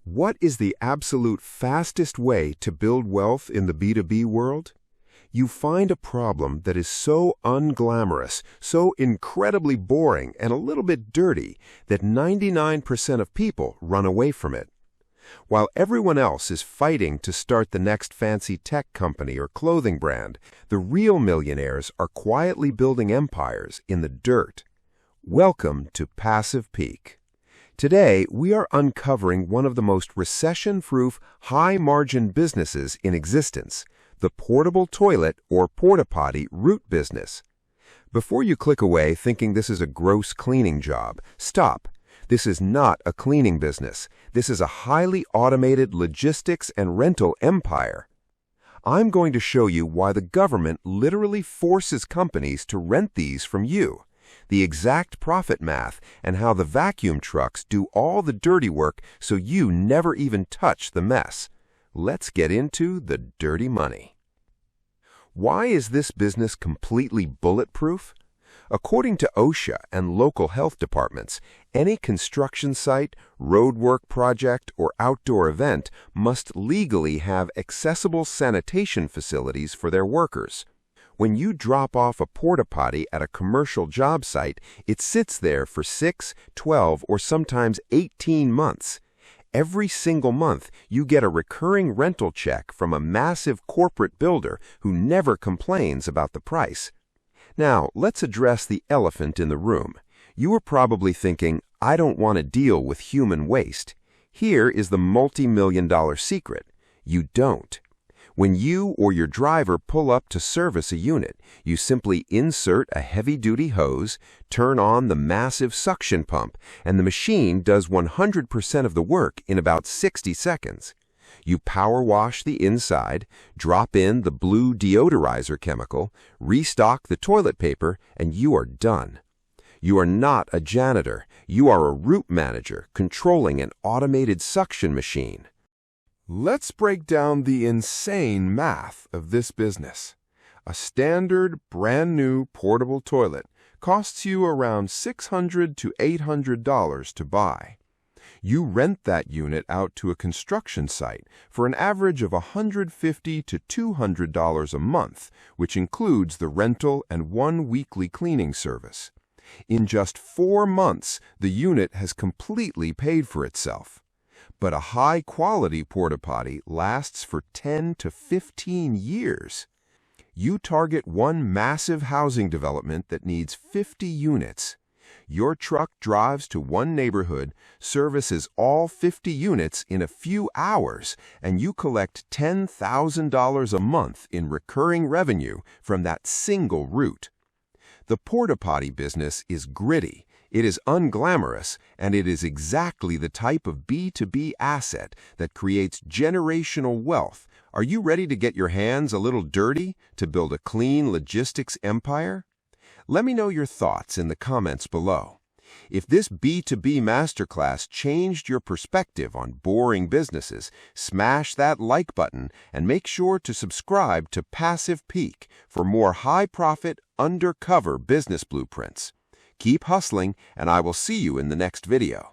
What is the absolute fastest way to build wealth in the B2B world? You find a problem that is so unglamorous, so incredibly boring and a little bit dirty that 99% of people run away from it. While everyone else is fighting to start the next fancy tech company or clothing brand, the real millionaires are quietly building empires in the dirt. Welcome to Passive Peak. Today, we are uncovering one of the most recession-proof, high-margin businesses in existence, the portable toilet or porta potty root business. Before you click away thinking this is a gross cleaning job, stop. This is not a cleaning business. This is a highly automated logistics and rental empire. I'm going to show you why the government literally forces companies to rent these from you, the exact profit math, and how the vacuum trucks do all the dirty work so you never even touch the mess. Let's get into the dirty money. Why is this business completely bulletproof? According to OSHA and local health departments, any construction site, roadwork project, or outdoor event must legally have accessible sanitation facilities for their workers. When you drop off a porta potty at a commercial job site, it sits there for 6, 12, or sometimes 18 months. Every single month, you get a recurring rental check from a massive corporate builder who never complains about the price. Now, let's address the elephant in the room. You are probably thinking, I don't want to deal with human waste. Here is the multi-million-dollar secret. You don't. When you or your driver pull up to service a unit, you simply insert a heavy-duty hose, turn on the massive suction pump, and the machine does 100% of the work in about 60 seconds. You power wash the inside, drop in the blue deodorizer chemical, restock the toilet paper, and you are done. You are not a janitor. You are a route manager controlling an automated suction machine. Let's break down the insane math of this business. A standard, brand-new portable toilet costs you around $600 to $800 to buy. You rent that unit out to a construction site for an average of $150 to $200 a month, which includes the rental and one weekly cleaning service. In just 4 months, the unit has completely paid for itself. But a high-quality porta potty lasts for 10 to 15 years. You target one massive housing development that needs 50 units. Your truck drives to one neighborhood, services all 50 units in a few hours, and you collect $10,000 a month in recurring revenue from that single route. The porta potty business is gritty. It is unglamorous, and it is exactly the type of B2B asset that creates generational wealth. Are you ready to get your hands a little dirty to build a clean logistics empire? Let me know your thoughts in the comments below. If this B2B masterclass changed your perspective on boring businesses, smash that like button and make sure to subscribe to Passive Peak for more high-profit, undercover business blueprints. Keep hustling, and I will see you in the next video.